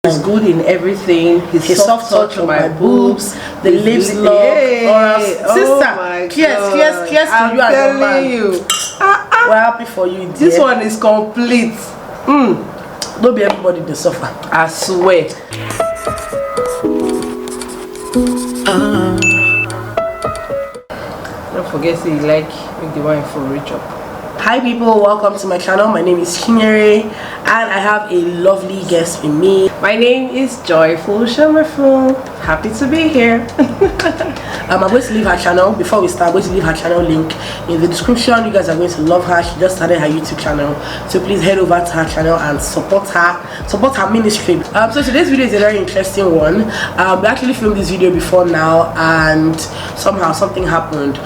He's good in everything. His soft touch on my boobs, the lips lock. Sister, cheers to you and your man. We're happy for you, dear. This one is complete. Don't be everybody to suffer. I swear. Don't forget to like make the wine for reach up. Hi people, welcome to my channel. My name is Chinyere and I have a lovely guest with me. My name is Joyful Shamafu. Happy to be here. I'm going to leave her channel. Before we start, I'm going to leave her channel link in the description. You guys are going to love her. She just started her YouTube channel, so please head over to her channel and support her ministry. So today's video is a very interesting one. We actually filmed this video before now and somehow something happened,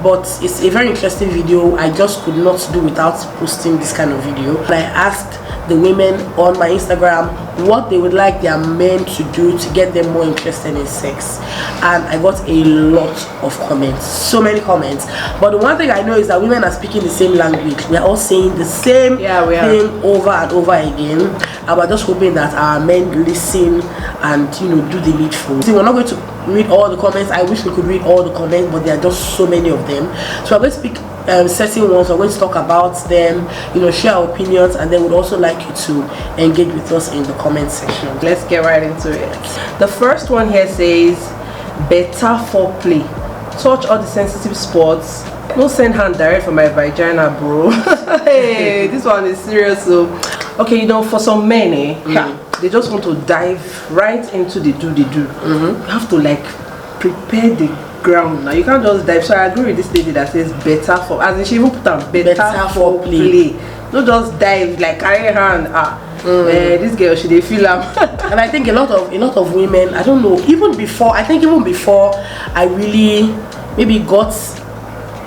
but it's a very interesting video. I just could not do without posting this kind of video. And I asked the women on my Instagram what they would like their men to do to get them more interested in sex, and I got a lot of comments, so many comments. But the one thing I know is that women are speaking the same language. We are all saying the same thing over and over again, and we're just hoping that our men listen and do the needful. See, we're not going to read all the comments. I wish we could read all the comments, but there are just so many of them, so I'm going to speak certain ones. We're going to talk about them, share our opinions, and then we'd also like you to engage with us in the comment section. Let's get right into it. The first one here says better foreplay, touch all the sensitive spots, no send hand direct for my vagina, bro. Hey, this one is serious. So okay, for some men they just want to dive right into the do. You have to like prepare the ground. Now you can't just dive. So I agree with this lady that says better for, as in she even put on better for play. Don't just dive like carry her hand. This girl, she dey feel am. And I think a lot of women, I don't know, even before I really maybe got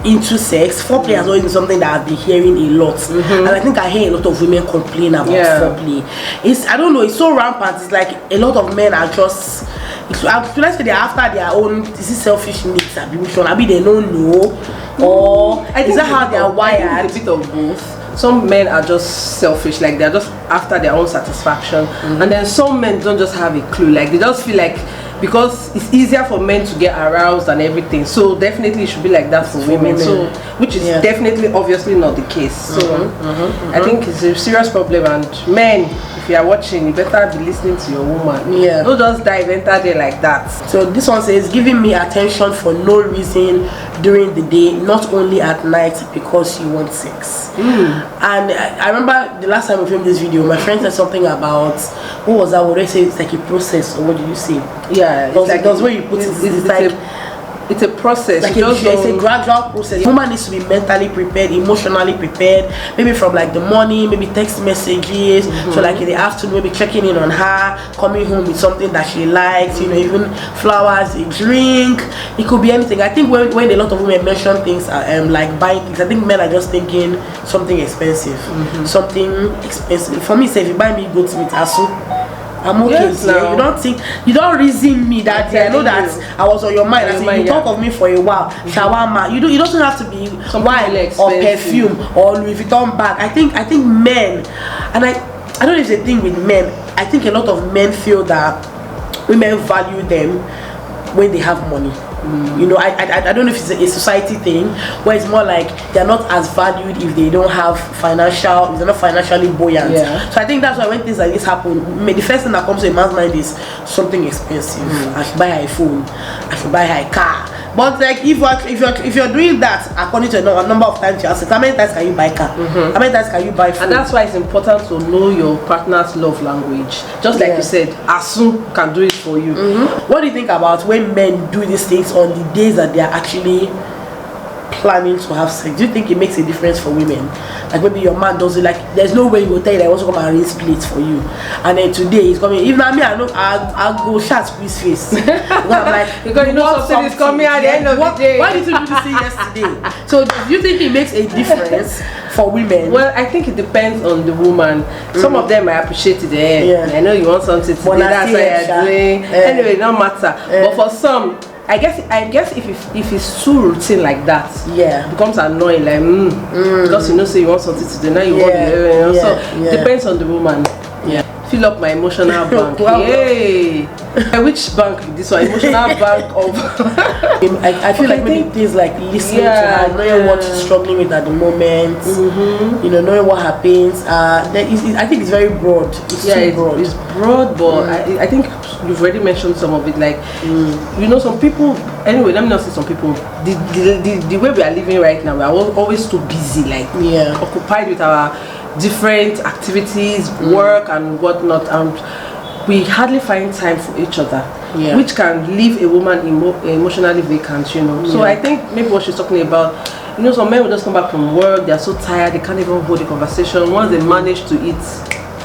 into sex, foreplay has always been something that I've been hearing a lot, and I think I hear a lot of women complain about foreplay. I don't know, it's so rampant. It's like a lot of men are just, let's say they're after their own, this is selfish needs, I mean they don't know, or is that how they are wired? It's a bit of both. Some men are just selfish, like they're just after their own satisfaction, and then some men don't just have a clue, like they just feel like because it's easier for men to get aroused and everything, so definitely it should be like that for women. So which is definitely obviously not the case. So I think it's a serious problem, and men, if you are watching, you better be listening to your woman. Don't just dive enter there like that. So this one says giving me attention for no reason during the day, not only at night because you want sex. And I remember the last time we filmed this video, my friend said something about, what was that? What they say? It's like a process, or what did you say? That's where you put it's a process. Like it's a gradual process. The woman needs to be mentally prepared, emotionally prepared, maybe from like the morning, maybe text messages, so like in the afternoon, maybe checking in on her, coming home with something that she likes, even flowers, a drink, it could be anything. I think when a lot of women mention things like buying things, I think men are just thinking something expensive. For me, say if you buy me goat meat, I'm okay. You don't reason me that day. I know that I was on your mind. You talk of me for a while. Shawarma. You don't have to be wine or perfume or Louis Vuitton bag. I think men, and I don't know if it's a thing with men. I think a lot of men feel that women value them when they have money. I don't know if it's a society thing where it's more like they're not as valued if they don't have if they're not financially buoyant. So I think that's why when things like this happen, the first thing that comes to a man's mind is something expensive. I should buy her a phone, I should buy her a car. But like if you're doing that according to a number of times you ask, how many times can you buy car? How many times can you buy food? And that's why it's important to know your partner's love language. Just like you said, Asu can do it for you. What do you think about when men do these things on the days that they are actually planning to have sex? Do you think it makes a difference for women? Like maybe your man does it, like there's no way he will tell you that he wants to come and rinse plates for you, and then today he's coming. Even me, I know I'll go shut squeeze face. Because I'm like, because something is coming at the end of the day. Why did you do this thing yesterday? So do you think it makes a difference for women? Well, I think it depends on the woman. Some of them I appreciate it. I know you want something today, that's why you're doing. Anyway, no matter. But for some, I guess if it's too routine like that, it becomes annoying. Like because say you want something today, now you want so it depends on the woman. fill up my emotional bank. Yay! Which bank? This one, emotional bank of. I feel like maybe things like listening to her, knowing what she's struggling with at the moment. You know, knowing what happens. I think it's very broad. It's too broad. It's broad, but I think you've already mentioned some of it. Like, you know, some people. Anyway, let me not say some people. The way we are living right now, we are always too busy, like occupied with our different activities, work and whatnot, and we hardly find time for each other, which can leave a woman emotionally vacant, you know. So I think maybe what she's talking about, you know, some men will just come back from work, they're so tired, they can't even hold a conversation. Once they manage to eat,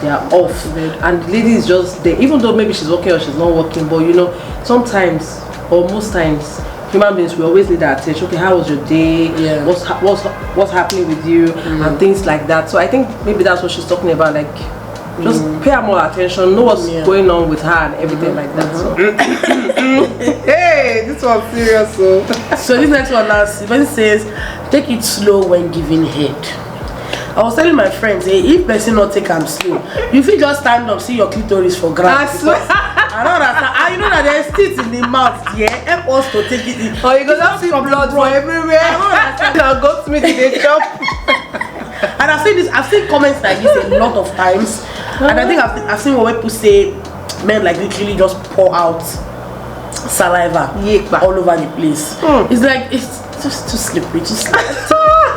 they are off, and the lady is just there, even though maybe she's working or she's not working. But you know, sometimes or most times human beings, we always need that attention. Okay, how was your day? What's happening with you? And things like that. So I think maybe that's what she's talking about, like just pay her more attention, know what's going on with her and everything like that. So. Hey, this one's serious. So this next one now, Steven says, take it slow when giving head. I was telling my friends, if person not take them slow, you feel just stand up, see your clitoris for granted. I don't understand. You know that there's teeth in the mouth. Help us to take it in. Oh, you gonna see blood for everywhere. Now go to me to the shop. And I've seen comments like this a lot of times, and I think I've seen what people say, men like literally just pour out saliva all over the place. It's like it's just too slippery.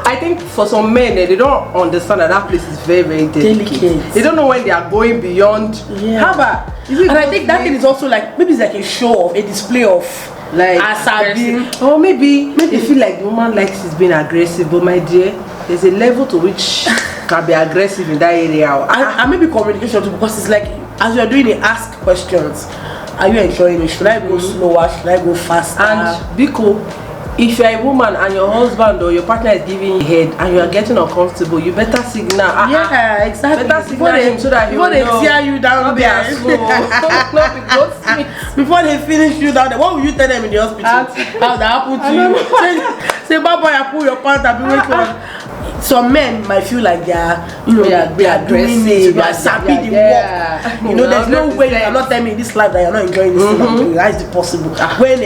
I think for some men, they don't understand that place is very, very delicate. They don't know when they are going beyond. How about? And I think that thing is also like, maybe it's like a show of a display of like aggressive. Or maybe they feel like the woman likes is being aggressive, but my dear, there's a level to which can be aggressive in that area. And maybe communication too, because it's like as you're doing it, ask questions. Are you enjoying it? Should I go slower? Should I go faster? And because if you're a woman and your husband or your partner is giving you head and you are getting uncomfortable, you better signal. Yeah, exactly. Better signal him so that he will know. Before they tear you down there. Before they finish you down there, what will you tell them in the hospital? How that happened to you? Say, Baba, I pull your pants and be waking up. Some men might feel like they are, you know, they are doing it, they are sappy the work. You know, there's no way you cannot tell me in this life that you're not enjoying this thing. How is it possible? When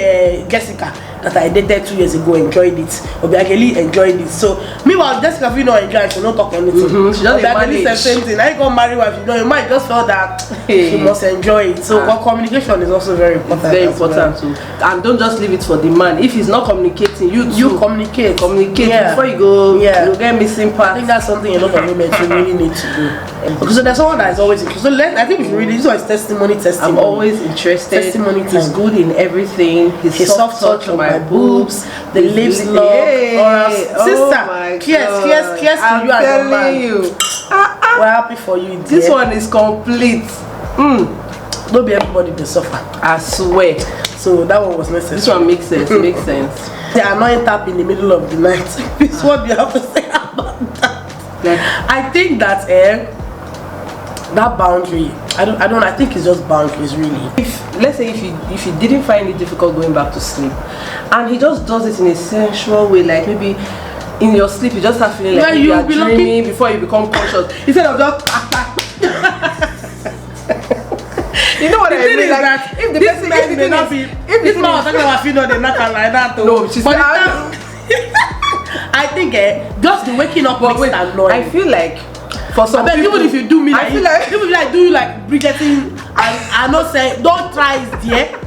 Jessica, that I dated 2 years ago, enjoyed it, Obiageli enjoyed it. So, meanwhile, Jessica, if you not enjoy it, she not talk anything. Obiageli said same thing. Now you go marry wife, you know, you might just feel that she must enjoy it. So, communication is also very important. Very important too. And don't just leave it for the man. If he's not communicating, you communicate. Before you go. You get missing part. I think that's something a lot of women really need to do. Okay, so there's someone that is always interested. So I think we should read this one is testimony. I'm always interested. Testimony. He's good in everything. His soft touch on my boobs, the lips look. Sister, cheers to you and your man. We're happy for you, dear. This one is complete. Don't be everybody they suffer. I swear. So that one was necessary. This one makes sense. Makes sense. The annoying tap in the middle of the night. This is what you have to say about that. I think that that boundary, I think it's just boundaries really. Let's say if you didn't find it difficult going back to sleep, and he just does it in a sensual way, like maybe in your sleep you just have feeling like you are dreaming before you become conscious, instead of just you know what I mean? Like that if the person may not be, if this man was talking about female, they knock her like that. No, she's not. I think just the waking up makes it annoying. I feel like for some people, even if you do me like, I feel like people like do you like Bridgerton, I not say don't try it, dear.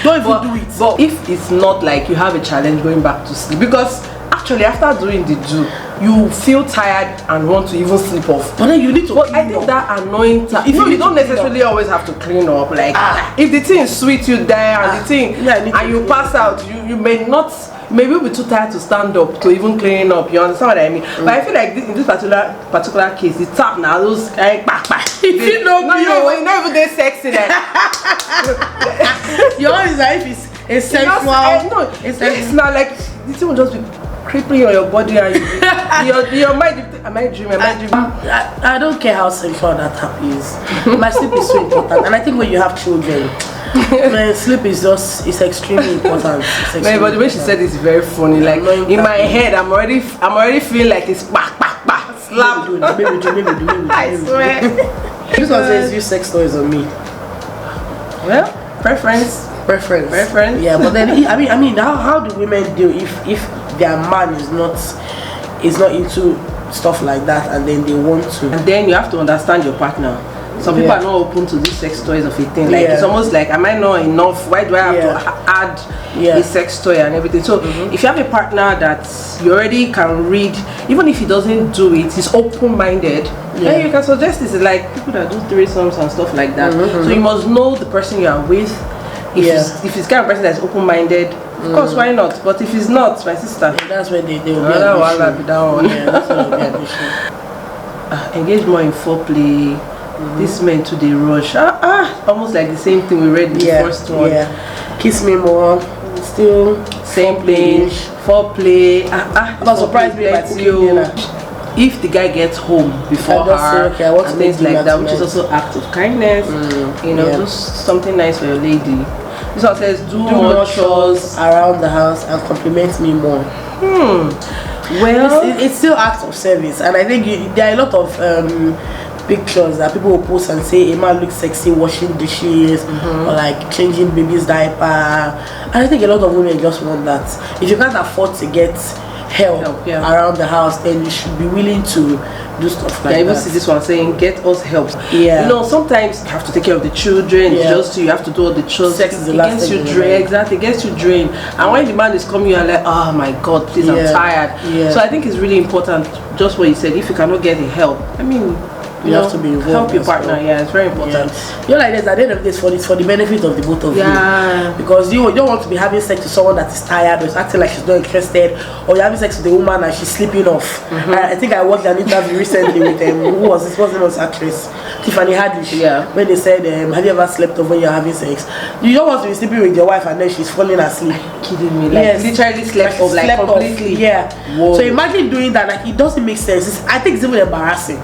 Don't even do it. But if it's not like you have a challenge going back to sleep, because actually after doing the do, you feel tired and want to even sleep off. But then you need to. But I think that annoying time. If you don't necessarily always have to clean up. Like if the thing sweet you there and the thing and you pass out, you may not. Maybe you'll be too tired to stand up to even clean up. You understand what I mean? But I feel like in this particular case, the tap now those you know, you're not even that sexy. Like your own is like if it's sensual. It's not like the thing will just be creeping on your body and your mind. Am I dreaming? I don't care how sensual that tap is. My sleep is so important, and I think when you have children. Man, sleep is it's extremely important. But the way she said it's very funny. Like in my head, I'm already feeling like it's slap. Maybe do. I swear. This one says use sex toys on me. Well, preference. Yeah, but then I mean, how do women deal if their man is not into stuff like that, and then they want to? And then you have to understand your partner. Some people are not open to these sex toys of a thing. Like it's almost like, am I not enough? Why do I have to add a sex toy and everything? So if you have a partner that you already can read, even if he doesn't do it, he's open-minded, then you can suggest this. Like people that do threesomes and stuff like that. So you must know the person you are with. If it's kind of person that's open-minded, of course, why not? But if he's not, my sister, that's when they will be down. That's when they'll be engage more in foreplay. This men to the rush. Almost like the same thing we read in the first one. Kiss me more. Still same thing. Foreplay. Not surprised me by cooking dinner. If the guy gets home before her, say, I want to things like that, tonight. which is also act of kindness. You know, do something nice for your lady. This one says do more chores around the house and compliment me more. Well, it's still acts of service, and I think there are a lot of pictures that people will post and say a man looks sexy washing dishes or like changing baby's diaper, and I think a lot of women just want that. If you can't afford to get help around the house, then you should be willing to do stuff like that. I even see this one saying get us help. You know, sometimes you have to take care of the children, just you have to do all the chores. Sex is the last thing you drained. Exactly, it gets you drained. And when the man is coming, you're like, oh my god, please, I'm tired. So I think it's really important, just what you said, if you cannot get the help, I mean, you have to be involved. Help your partner, it's very important. You're like this, at the end of this, for the benefit of the both of you. Because you don't want to be having sex with someone that is tired or is acting like she's not interested, or you're having sex with a woman and she's sleeping off. I think I watched an interview recently with who was this? Wasn't an actress, Tiffany Haddish. When they said, have you ever slept off when you're having sex? You don't want to be sleeping with your wife and then she's falling asleep. Kidding me? Like literally slept off, like completely. So imagine doing that. Like it doesn't make sense. I think it's even embarrassing.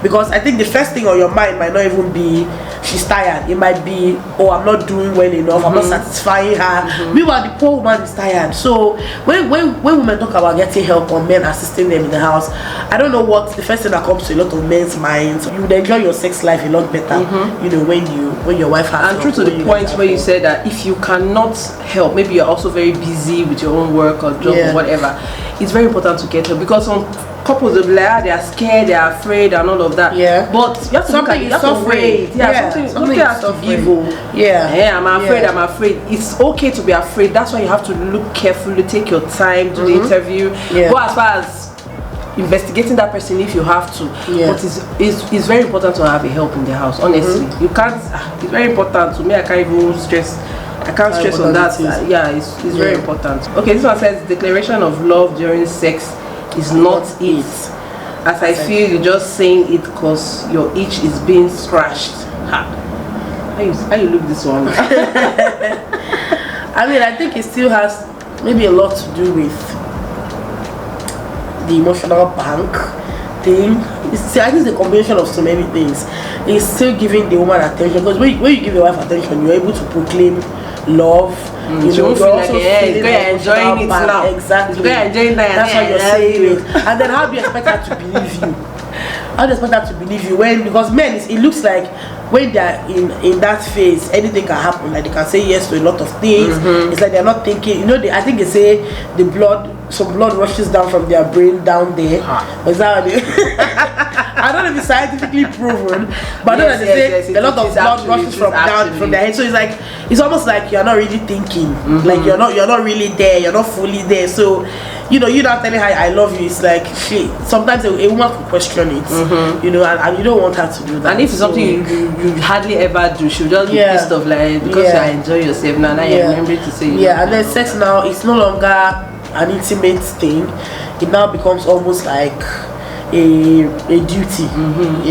Because I think the first thing on your mind might not even be she's tired. It might be, oh, I'm not doing well enough, I'm not satisfying her. Meanwhile, the poor woman is tired. So when women talk about getting help or men assisting them in the house, I don't know what the first thing that comes to a lot of men's minds. You would enjoy your sex life a lot better, you know, when your wife has. And true to the point where you said that if you cannot help, maybe you're also very busy with your own work or job or whatever, it's very important to get help, because some couples will be like, they are scared, they are afraid and all of that. But you have to look at it, you have to wait. Something has to give. I'm afraid. It's okay to be afraid. That's why you have to look carefully, take your time, do the interview, go as far as investigating that person if you have to. But it's very important to have a help in the house, honestly. You can't, it's very important to me. I can't even stress. I can't stress on that. It's very important. Okay, this one says declaration of love during sex is not it. As I feel you're just saying it because your itch is being scratched. How you look this one? I mean, I think it still has maybe a lot to do with the emotional bank thing. I think it's a combination of so many things. It's still giving the woman attention, because when you give your wife attention, you're able to proclaim love. You know, you're also feeling enjoying it now. Exactly. Enjoying that. That's why you're saying it. And then how do you expect her to believe you? How do you expect her to believe you when, because men, it looks like when they're in that phase, anything can happen. Like they can say yes to a lot of things. It's like they're not thinking. You know, I think they say some blood rushes down from their brain down there. Is that what I don't know if it's scientifically proven, but I know that they say a lot of blood rushes from their head. So it's like, it's almost like you're not really thinking. Like you're not really there. You're not fully there. So you know, you're not telling her I love you. It's like shit. Sometimes a woman could question it. You know, and you don't want her to do that. And if it's something you hardly ever do, she'll just be pissed off, like, because you enjoy yourself now you're remembering to say and then sex now, it's no longer an intimate thing. It now becomes almost like a duty.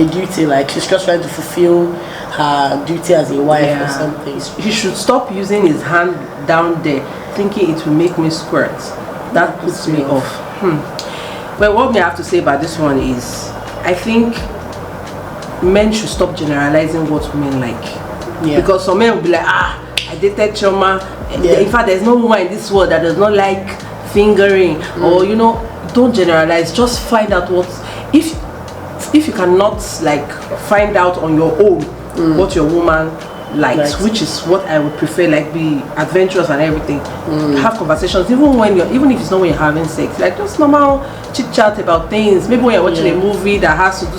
A duty, like she's just trying to fulfill her duty as a wife or something. He should stop using his hand down there thinking it will make me squirt. That puts me off. Well, what we have to say about this one is, I think men should stop generalizing what women like. Because some men will be like, I dated Choma. In fact, there's no woman in this world that does not like fingering. Or, you know, don't generalize. Just find out what, if if you cannot like find out on your own what your woman likes, which is what I would prefer, like be adventurous and everything, have conversations even if it's not when you're having sex, like just normal chit chat about things, maybe when you're watching a movie that has to do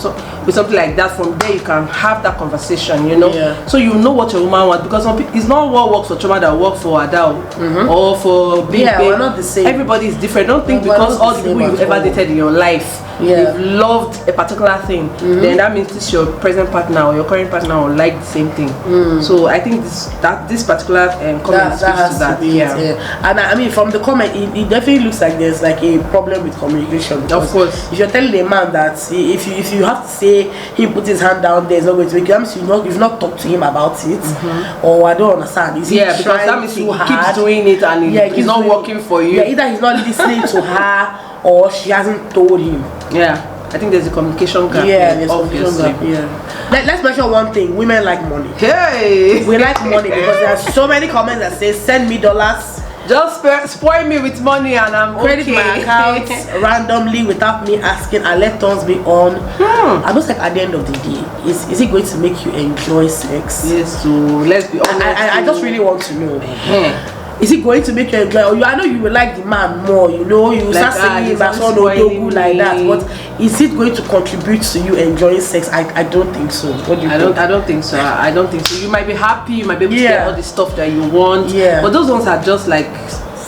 with something like that. From there you can have that conversation, you know, so you know what your woman wants, because it's not what works for Choma that work for Adele or for Big Babe. We're not the same. Everybody is different. Don't think because all the people you've ever dated in your life you've loved a particular thing, then that means this your present partner or your current partner will like the same thing. So I think this particular comment speaks to that. And I mean, from the comment, it definitely looks like there's like a problem with communication. Of course, if you're telling a man that if you have to say he put his hand down there, it's not going to make you. You've not talked to him about it, or I don't understand. Is he because that means he keeps doing it and he's not working for you. Either he's not listening to her or she hasn't told him. I think there's a communication gap. There's obviously. Let's mention one thing: women like money. We like money because there are so many comments that say, "Send me dollars." Just spoil me with money and I'm credit my account randomly without me asking, and let turns be on. I just like at the end of the day, is it going to make you enjoy sex? Yes, so let's be honest. I just really want to know. Is it going to make you enjoy? Or I know you will like the man more, you know, you like, start saying that's all no like that, but is it going to contribute to you enjoying sex? I don't think so. What do you think? I don't think so. I don't think so. You might be happy, you might be able to get all the stuff that you want, but those ones are just like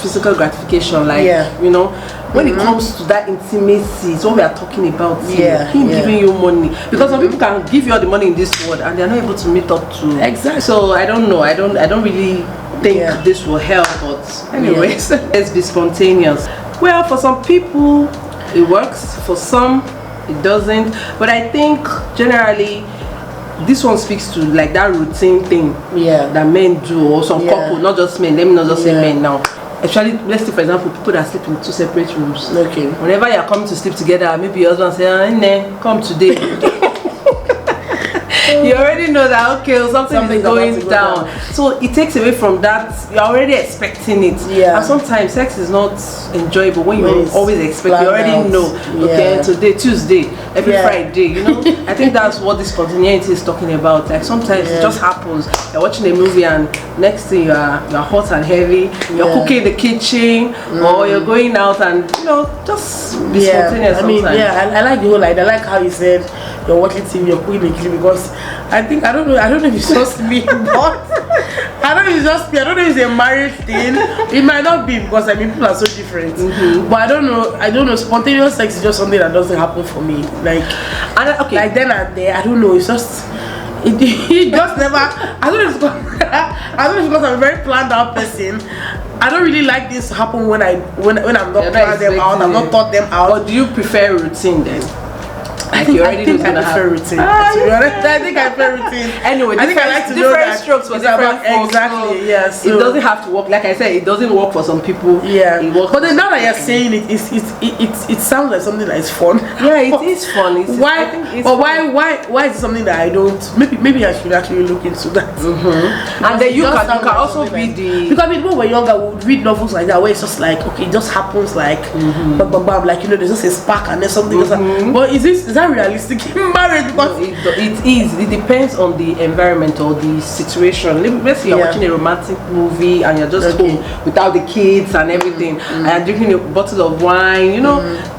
physical gratification, like you know. When it comes to that intimacy, it's what we are talking about. Him giving you money, because some people can give you all the money in this world and they're not able to meet up to. Exactly. So I don't know. I don't really think this will help. But anyways, let's be spontaneous. Well, for some people it works. For some it doesn't. But I think generally this one speaks to like that routine thing that men do, or some couple, not just men. Let me not just say men now. Actually, let's say for example, people that sleep in 2 separate rooms. Whenever you are coming to sleep together, maybe your husband say, come today. You already know that something is going down. So it takes away from that. You're already expecting it. And sometimes sex is not enjoyable when you always expect. You already know. Today, Tuesday, every Friday. You know. I think that's what this spontaneity is talking about. Like sometimes it just happens. You're watching a movie and next thing you're hot and heavy. You're cooking in the kitchen, or you're going out and just be spontaneous. I mean, I like the whole I like how you said you're watching TV, you're cooking in the kitchen, because I don't know if it's just me, but I don't know if it's just me. I don't know if it's a marriage thing. It might not be, because I mean people are so different. But I don't know. Spontaneous sex is just something that doesn't happen for me. Like then and there, I don't know. It's just it just never. I don't know if it's because I'm a very planned out person. I don't really like this to happen when I'm not planned them out. I'm not thought them out. But do you prefer routine then? I think I prefer routine. I think I prefer routine. Anyway, I think I like to know that strokes for different folks. Exactly. Yes. It doesn't have to work. Like I said, it doesn't work for some people. It works. But then now that you're saying it sounds like something that is fun. Yeah, it is fun. Why is it something that I don't? Maybe I should actually look into that. And then you can also be the. Because when we're younger, we would read novels like that where it's just like it just happens like like there's just a spark and then something else. But is that realistic in marriage? Because it depends on the environment or the situation. Let's say you're watching a romantic movie and you're just home without the kids and everything, and you're drinking a bottle of wine,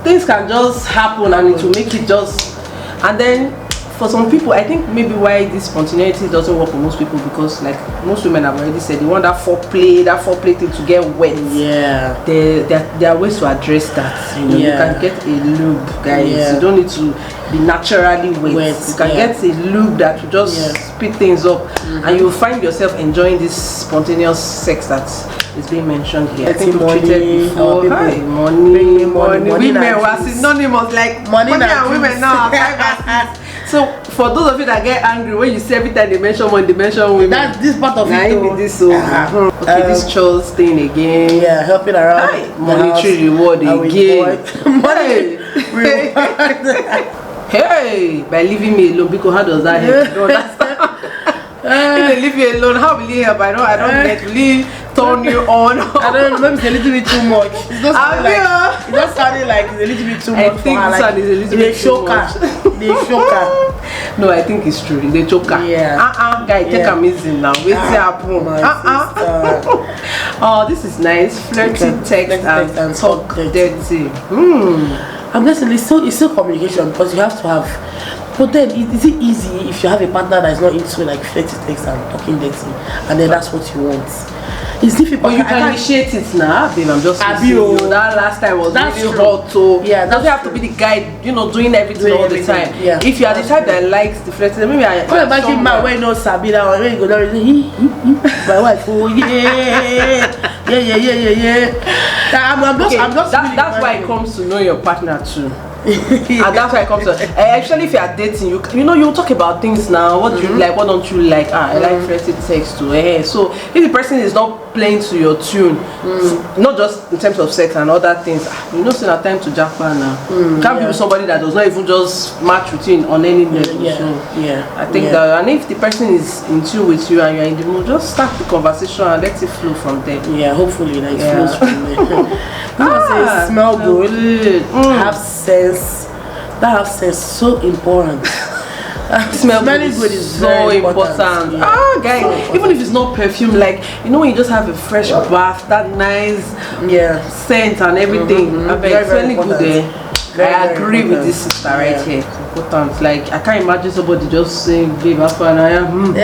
things can just happen and it will make it just. And then for some people, I think maybe why this spontaneity doesn't work for most people, because like most women have already said, they want that foreplay thing to get wet. There are ways to address that. You can get a lube, guys. You don't need to be naturally wet. You can get a lube that will just speed things up, and you will find yourself enjoying this spontaneous sex that is being mentioned here. I think we treated before. Money. Women were synonymous, like money and women now are 5 and 6. So for those of you that get angry when you see every time they mention money, they mention women. That's this part of it. This this chores thing again. Helping around. Monetary reward again. Money. Hey, by leaving me alone, because how does that help? If they leave you alone, how will you help? I don't get. Will you turn you on. I don't know, maybe it's a little bit too much. It's not sounding like it's a little bit too much. I think this one is a little bit too much. They choker. No, I think it's true. They choker. Yeah. Guy, take amazing now. Wait till Oh, this is nice. Flirty text and talk dirty. I'm guessing it's still communication, because you have to have. But then, is it easy if you have a partner that is not into like flirty text and talking dirty, and then that's what you want? It's difficult. But you can initiate it now, babe. I'm just you. That last time was really hot, so doesn't have to be the guy, doing everything all the time. Yeah. If you are the type that likes the flirty, maybe I. What about him, man? When no sabi that one, when you go down, my wife, oh yeah. That's why it comes to know your partner too. And that's why it comes to actually, if you are dating, you talk about things now. What do you like, what don't you like? I like flirty text too. So if the person is not playing to your tune, not just in terms of sex and other things, it's not time to jackpot now. You can't be with somebody that does not even just match with you on any level. I think that, and if the person is in tune with you and you're in the mood, just start the conversation and let it flow from there. Hopefully it flows from there. Smell good, have sense. That have sense, so important. Smelling good is so important. Guys, so even if it's not perfume, like when you just have a fresh bath, that nice scent and everything. Smelling good there. I agree with this sister right here. It's important. Like, I can't imagine somebody just saying, babe, after I am.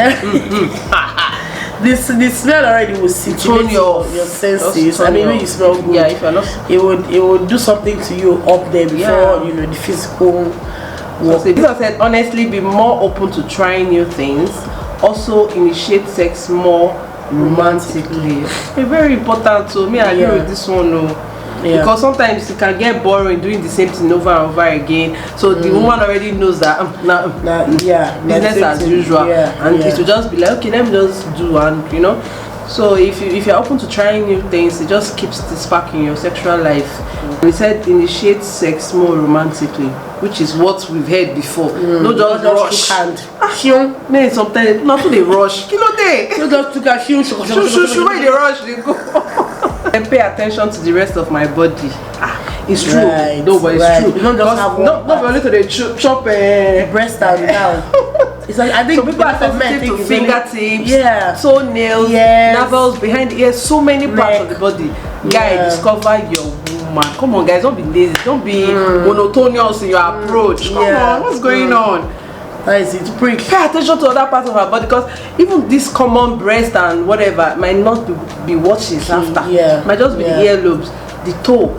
The smell already will stimulate your senses. I mean, when you smell good, if you're not, it would do something to you up there before the physical work. So this said, honestly, be more open to trying new things. Also, initiate sex more romantically. It's very important to me. I agree with this one. Because sometimes it can get boring doing the same thing over and over again. So the woman already knows that business as usual, and it will just be like, okay, let me just do, and So if you're open to trying new things, it just keeps the spark in your sexual life. We said initiate sex more romantically, which is what we've heard before. No just rush. Sometimes not to the rush. No just took a where they rush they go. And pay attention to the rest of my body. It's true. No, but it's true. You don't just have not only to the chop breast down. It's like, I think so people are sensitive to fingertips, toenails, navels, behind the ears, so many parts of the body. Guy, discover your woman. Come on, guys, don't be lazy. Don't be monotonous in your approach. Come on, what's going on? That is it. Pay attention to other parts of her body, because even this common breast and whatever might not be what she's after. Might just be the earlobes, the toe.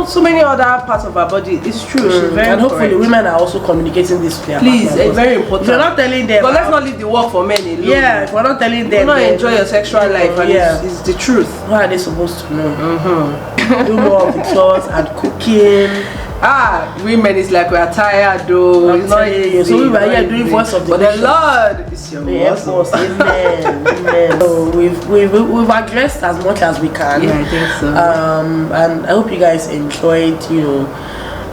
So many other parts of our body. It's true. She's very and hopefully women are also communicating this to their Please, it's very important. If you're not telling them, but let's not leave the work for men alone. If we're not telling them, not enjoy your sexual life, and it's the truth. What are they supposed to know? Do more of the chores and cooking. Women is like we are tired though. It's not easy. So we were here doing voice of the But the Lord is your boss. Amen. So we've addressed as much as we can. I think so. And I hope you guys enjoyed,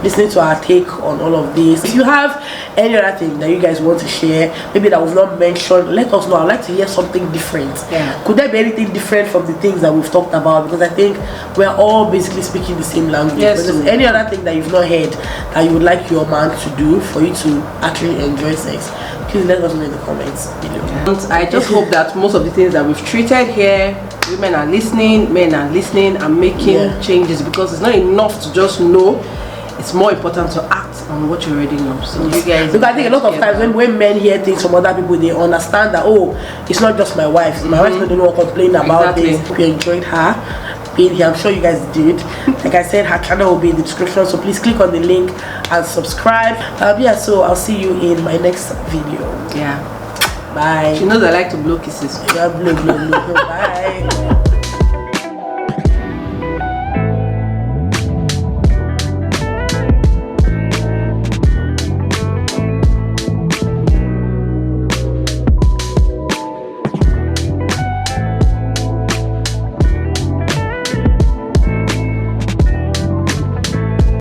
listening to our take on all of this. If you have any other thing that you guys want to share, maybe that was not mentioned, let us know. I'd like to hear something different. Could there be anything different from the things that we've talked about? Because I think we're all basically speaking the same language. But there's any other thing that you've not heard that you would like your man to do for you to actually enjoy sex, please let us know in the comments below. I just hope that most of the things that we've treated here, women are listening, men are listening, and making changes, because it's not enough to just know. It's more important to act on what you already know. So you guys, because I think a lot of times when men hear things from other people, they understand that it's not just my wife. My wife doesn't know complain about this. Hope you enjoyed her being here. I'm sure you guys did. Like I said, her channel will be in the description, so please click on the link and subscribe. So I'll see you in my next video. Bye. She knows I like to blow kisses. Blow. Bye.